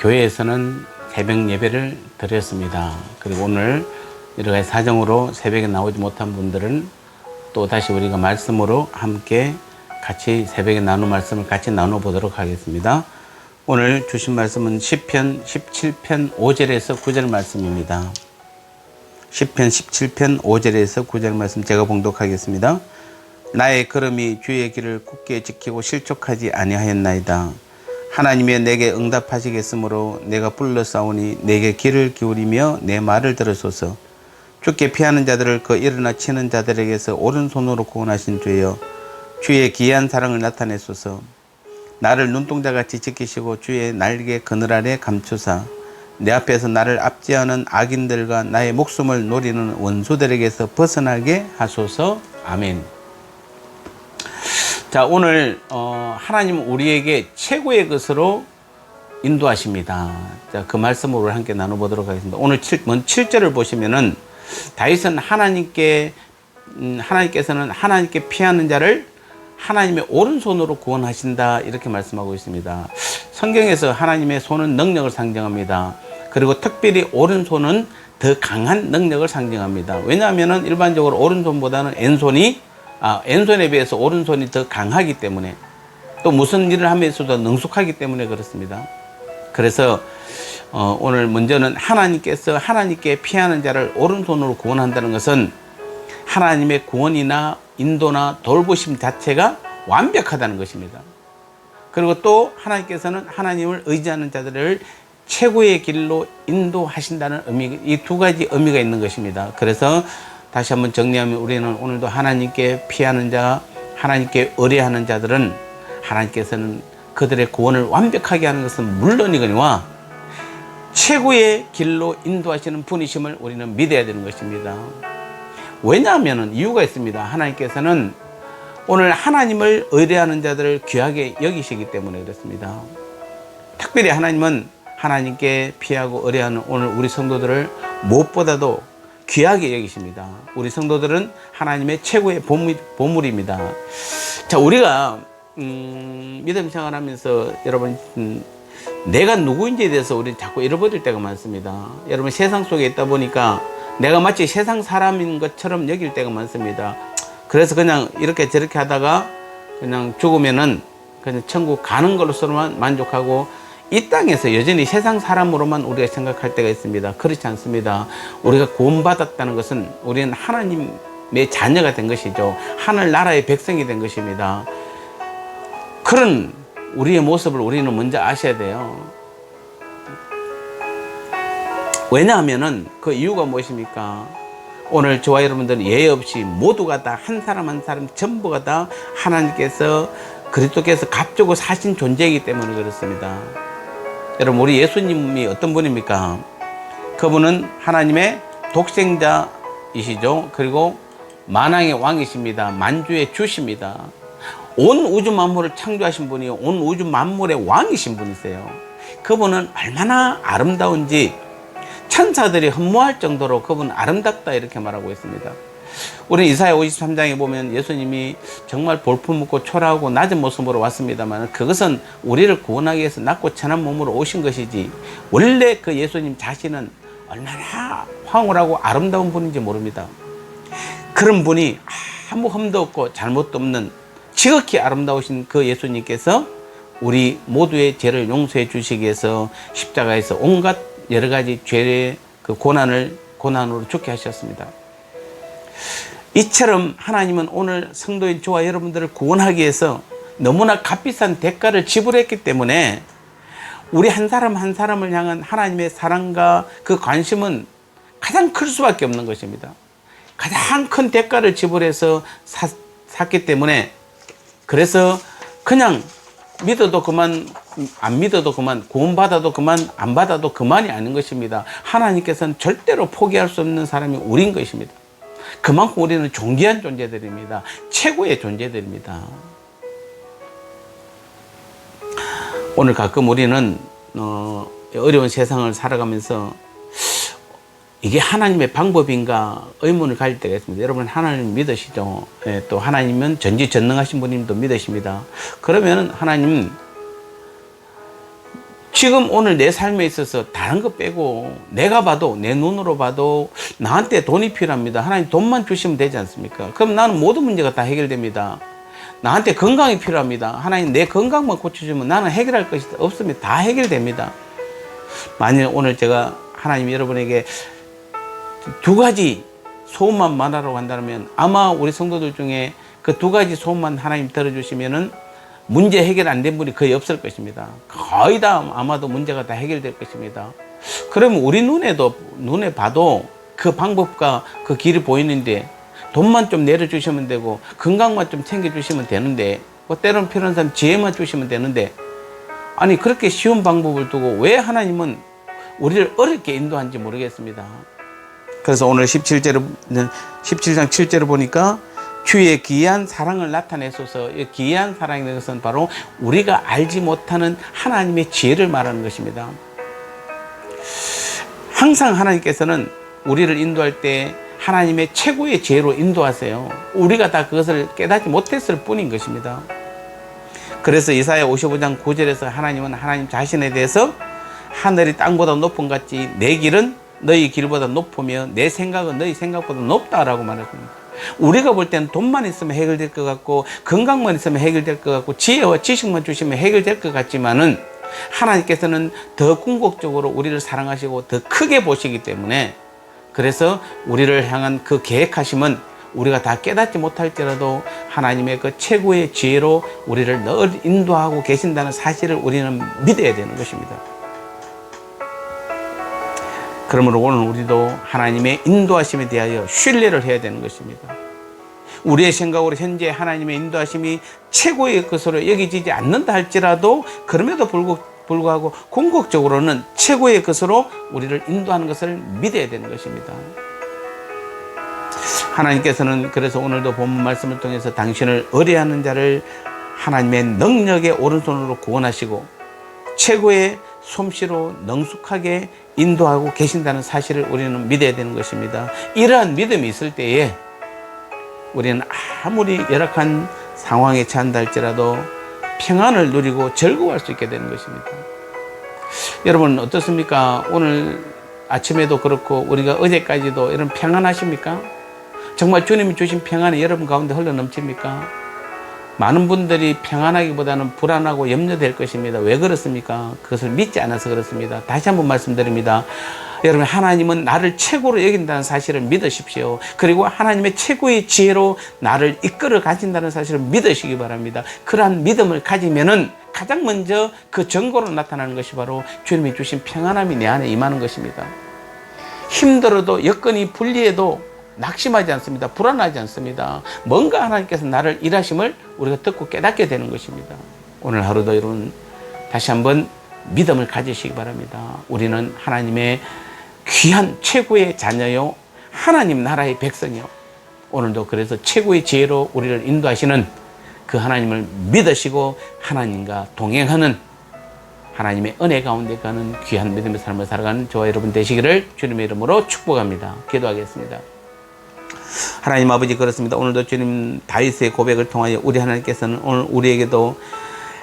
교회에서는 새벽 예배를 드렸습니다. 그리고 오늘 여러 가지 사정으로 새벽에 나오지 못한 분들은 또 다시 우리가 말씀으로 함께 같이 새벽에 나눈 말씀을 같이 나눠보도록 하겠습니다. 오늘 주신 말씀은 시편 17편 5절에서 9절 말씀입니다. 시편 17편 5절에서 9절 말씀 제가 봉독하겠습니다. 나의 걸음이 주의 길을 굳게 지키고 실족하지 아니하였나이다. 하나님의 내게 응답하시겠으므로 내가 불러싸우니 내게 귀를 기울이며 내 말을 들으소서. 주께 피하는 자들을 그 일어나 치는 자들에게서 오른손으로 구원하신 주여, 주의 기이한 사랑을 나타내소서. 나를 눈동자같이 지키시고 주의 날개 그늘 아래 감추사 내 앞에서 나를 압제하는 악인들과 나의 목숨을 노리는 원수들에게서 벗어나게 하소서. 아멘. 자, 오늘 하나님은 우리에게 최고의 것으로 인도하십니다. 자, 그 말씀으로 함께 나눠보도록 하겠습니다. 오늘 7절을 보시면은 다윗은 하나님께서는 하나님께 피하는 자를 하나님의 오른손으로 구원하신다, 이렇게 말씀하고 있습니다. 성경에서 하나님의 손은 능력을 상징합니다. 그리고 특별히 오른손은 더 강한 능력을 상징합니다. 왜냐하면 일반적으로 오른손보다는 왼손에 비해서 오른손이 더 강하기 때문에, 또 무슨 일을 하면서도 능숙하기 때문에 그렇습니다. 그래서 오늘 먼저는 하나님께서 하나님께 피하는 자를 오른손으로 구원한다는 것은 하나님의 구원이나 인도나 돌보심 자체가 완벽하다는 것입니다. 그리고 또 하나님께서는 하나님을 의지하는 자들을 최고의 길로 인도하신다는 의미, 이 두 가지 의미가 있는 것입니다. 그래서 다시 한번 정리하면 우리는 오늘도 하나님께 피하는 자, 하나님께 의뢰하는 자들은 하나님께서는 그들의 구원을 완벽하게 하는 것은 물론이거니와 최고의 길로 인도하시는 분이심을 우리는 믿어야 되는 것입니다. 왜냐하면 이유가 있습니다. 하나님께서는 오늘 하나님을 의뢰하는 자들을 귀하게 여기시기 때문에 그렇습니다. 특별히 하나님은 하나님께 피하고 의뢰하는 오늘 우리 성도들을 무엇보다도 귀하게 여기십니다. 우리 성도들은 하나님의 최고의 보물입니다. 자, 우리가 믿음 생활하면서 여러분 내가 누구인지에 대해서 우리 자꾸 잃어버릴 때가 많습니다. 여러분 세상 속에 있다 보니까 내가 마치 세상 사람인 것처럼 여길 때가 많습니다. 그래서 그냥 이렇게 저렇게 하다가 그냥 죽으면은 그냥 천국 가는 걸로서만 만족하고 이 땅에서 여전히 세상 사람으로만 우리가 생각할 때가 있습니다. 그렇지 않습니다. 우리가 구원받았다는 것은 우리는 하나님의 자녀가 된 것이죠. 하늘나라의 백성이 된 것입니다. 그런 우리의 모습을 우리는 먼저 아셔야 돼요. 왜냐하면은 그 이유가 무엇입니까? 오늘 저와 여러분들은 예외 없이 모두가 다 한 사람 한 사람 전부가 다 하나님께서 그리스도께서 값주고 사신 존재이기 때문에 그렇습니다. 여러분, 우리 예수님이 어떤 분입니까? 그분은 하나님의 독생자이시죠. 그리고 만왕의 왕이십니다. 만주의 주십니다. 온 우주 만물을 창조하신 분이요, 온 우주 만물의 왕이신 분이세요. 그분은 얼마나 아름다운지 천사들이 흠모할 정도로 그분 아름답다, 이렇게 말하고 있습니다. 우리 이사야 53장에 보면 예수님이 정말 볼품없고 초라하고 낮은 모습으로 왔습니다만 그것은 우리를 구원하기 위해서 낮고 천한 몸으로 오신 것이지, 원래 그 예수님 자신은 얼마나 황홀하고 아름다운 분인지 모릅니다. 그런 분이 아무 흠도 없고 잘못도 없는 지극히 아름다우신 그 예수님께서 우리 모두의 죄를 용서해 주시기 위해서 십자가에서 온갖 여러 가지 죄의 그 고난으로 죽게 하셨습니다. 이처럼 하나님은 오늘 성도인 저와 여러분들을 구원하기 위해서 너무나 값비싼 대가를 지불했기 때문에 우리 한 사람 한 사람을 향한 하나님의 사랑과 그 관심은 가장 클 수밖에 없는 것입니다. 가장 큰 대가를 지불해서 샀기 때문에, 그래서 그냥 믿어도 그만, 안 믿어도 그만, 구원받아도 그만, 안 받아도 그만이 아닌 것입니다. 하나님께서는 절대로 포기할 수 없는 사람이 우리인 것입니다. 그만큼 우리는 존귀한 존재들입니다. 최고의 존재들입니다. 오늘 가끔 우리는 어려운 세상을 살아가면서 이게 하나님의 방법인가 의문을 가질 때가 있습니다. 여러분 하나님 믿으시죠? 예, 또 하나님은 전지전능하신 분님도 믿으십니다. 그러면 하나님 지금 오늘 내 삶에 있어서 다른 거 빼고 내가 봐도 내 눈으로 봐도 나한테 돈이 필요합니다. 하나님 돈만 주시면 되지 않습니까? 그럼 나는 모든 문제가 다 해결됩니다. 나한테 건강이 필요합니다. 하나님 내 건강만 고쳐주면 나는 해결할 것이 없으면 다 해결됩니다. 만일 오늘 제가 하나님 여러분에게 두 가지 소원만 말하라고 한다면 아마 우리 성도들 중에 그 두 가지 소원만 하나님 들어주시면은 문제 해결 안 된 분이 거의 없을 것입니다. 거의 다 아마도 문제가 다 해결될 것입니다. 그러면 우리 눈에 봐도 그 방법과 그 길이 보이는데 돈만 좀 내려주시면 되고 건강만 좀 챙겨주시면 되는데 뭐 때로는 필요한 사람 지혜만 주시면 되는데 아니 그렇게 쉬운 방법을 두고 왜 하나님은 우리를 어렵게 인도한지 모르겠습니다. 그래서 오늘 17장 7절을 보니까 주의 기이한 사랑을 나타내소서. 이 기이한 사랑이라는 것은 바로 우리가 알지 못하는 하나님의 지혜를 말하는 것입니다. 항상 하나님께서는 우리를 인도할 때 하나님의 최고의 지혜로 인도하세요. 우리가 다 그것을 깨닫지 못했을 뿐인 것입니다. 그래서 이사야 55장 9절에서 하나님은 하나님 자신에 대해서 하늘이 땅보다 높은 같이 내 길은 너희 길보다 높으며 내 생각은 너희 생각보다 높다라고 말했습니다. 우리가 볼 때는 돈만 있으면 해결될 것 같고 건강만 있으면 해결될 것 같고 지혜와 지식만 주시면 해결될 것 같지만은 하나님께서는 더 궁극적으로 우리를 사랑하시고 더 크게 보시기 때문에 그래서 우리를 향한 그 계획하심은 우리가 다 깨닫지 못할지라도 하나님의 그 최고의 지혜로 우리를 늘 인도하고 계신다는 사실을 우리는 믿어야 되는 것입니다. 그러므로 오늘 우리도 하나님의 인도하심에 대하여 신뢰를 해야 되는 것입니다. 우리의 생각으로 현재 하나님의 인도하심이 최고의 것으로 여기지지 않는다 할지라도 그럼에도 불구하고 궁극적으로는 최고의 것으로 우리를 인도하는 것을 믿어야 되는 것입니다. 하나님께서는 그래서 오늘도 본문 말씀을 통해서 당신을 의뢰하는 자를 하나님의 능력의 오른손으로 구원하시고 최고의 솜씨로 능숙하게 인도하고 계신다는 사실을 우리는 믿어야 되는 것입니다. 이러한 믿음이 있을 때에 우리는 아무리 열악한 상황에 처한다 할지라도 평안을 누리고 즐거워할 수 있게 되는 것입니다. 여러분 어떻습니까? 오늘 아침에도 그렇고 우리가 어제까지도 이런 평안하십니까? 정말 주님이 주신 평안이 여러분 가운데 흘러넘칩니까? 많은 분들이 평안하기보다는 불안하고 염려될 것입니다. 왜 그렇습니까? 그것을 믿지 않아서 그렇습니다. 다시 한번 말씀드립니다. 여러분 하나님은 나를 최고로 여긴다는 사실을 믿으십시오. 그리고 하나님의 최고의 지혜로 나를 이끌어 가신다는 사실을 믿으시기 바랍니다. 그러한 믿음을 가지면은 가장 먼저 그 증거로 나타나는 것이 바로 주님이 주신 평안함이 내 안에 임하는 것입니다. 힘들어도 여건이 불리해도 낙심하지 않습니다. 불안하지 않습니다. 뭔가 하나님께서 나를 일하심을 우리가 듣고 깨닫게 되는 것입니다. 오늘 하루도 여러분 다시 한번 믿음을 가지시기 바랍니다. 우리는 하나님의 귀한 최고의 자녀요 하나님 나라의 백성이요 오늘도 그래서 최고의 지혜로 우리를 인도하시는 그 하나님을 믿으시고 하나님과 동행하는 하나님의 은혜 가운데 가는 귀한 믿음의 삶을 살아가는 저와 여러분 되시기를 주님의 이름으로 축복합니다. 기도하겠습니다. 하나님 아버지 그렇습니다. 오늘도 주님 다윗의 고백을 통하여 우리 하나님께서는 오늘 우리에게도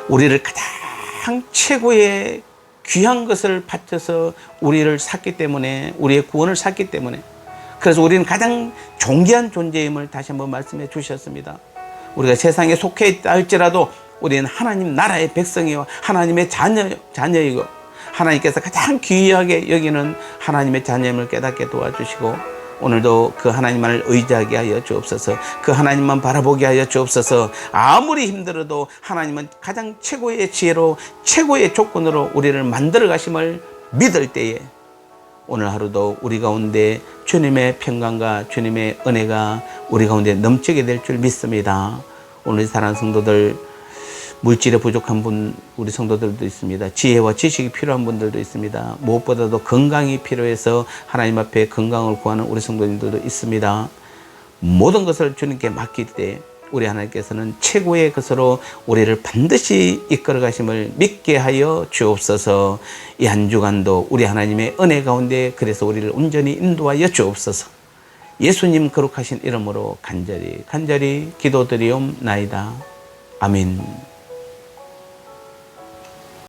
우리를 가장 최고의 귀한 것을 바쳐서 우리를 샀기 때문에 우리의 구원을 샀기 때문에 그래서 우리는 가장 존귀한 존재임을 다시 한번 말씀해 주셨습니다. 우리가 세상에 속해 있다 할지라도 우리는 하나님 나라의 백성이요 하나님의 자녀이고 하나님께서 가장 귀하게 여기는 하나님의 자녀임을 깨닫게 도와주시고 오늘도 그 하나님만을 의지하게 하여 주옵소서. 그 하나님만 바라보게 하여 주옵소서. 아무리 힘들어도 하나님은 가장 최고의 지혜로 최고의 조건으로 우리를 만들어 가심을 믿을 때에 오늘 하루도 우리 가운데 주님의 평강과 주님의 은혜가 우리 가운데 넘치게 될 줄 믿습니다. 오늘 사랑하는 성도들 물질에 부족한 분 우리 성도들도 있습니다. 지혜와 지식이 필요한 분들도 있습니다. 무엇보다도 건강이 필요해서 하나님 앞에 건강을 구하는 우리 성도님들도 있습니다. 모든 것을 주님께 맡길 때 우리 하나님께서는 최고의 것으로 우리를 반드시 이끌어 가심을 믿게 하여 주옵소서. 이 한 주간도 우리 하나님의 은혜 가운데 그래서 우리를 온전히 인도하여 주옵소서. 예수님 거룩하신 이름으로 간절히 기도드리옵나이다. 아멘.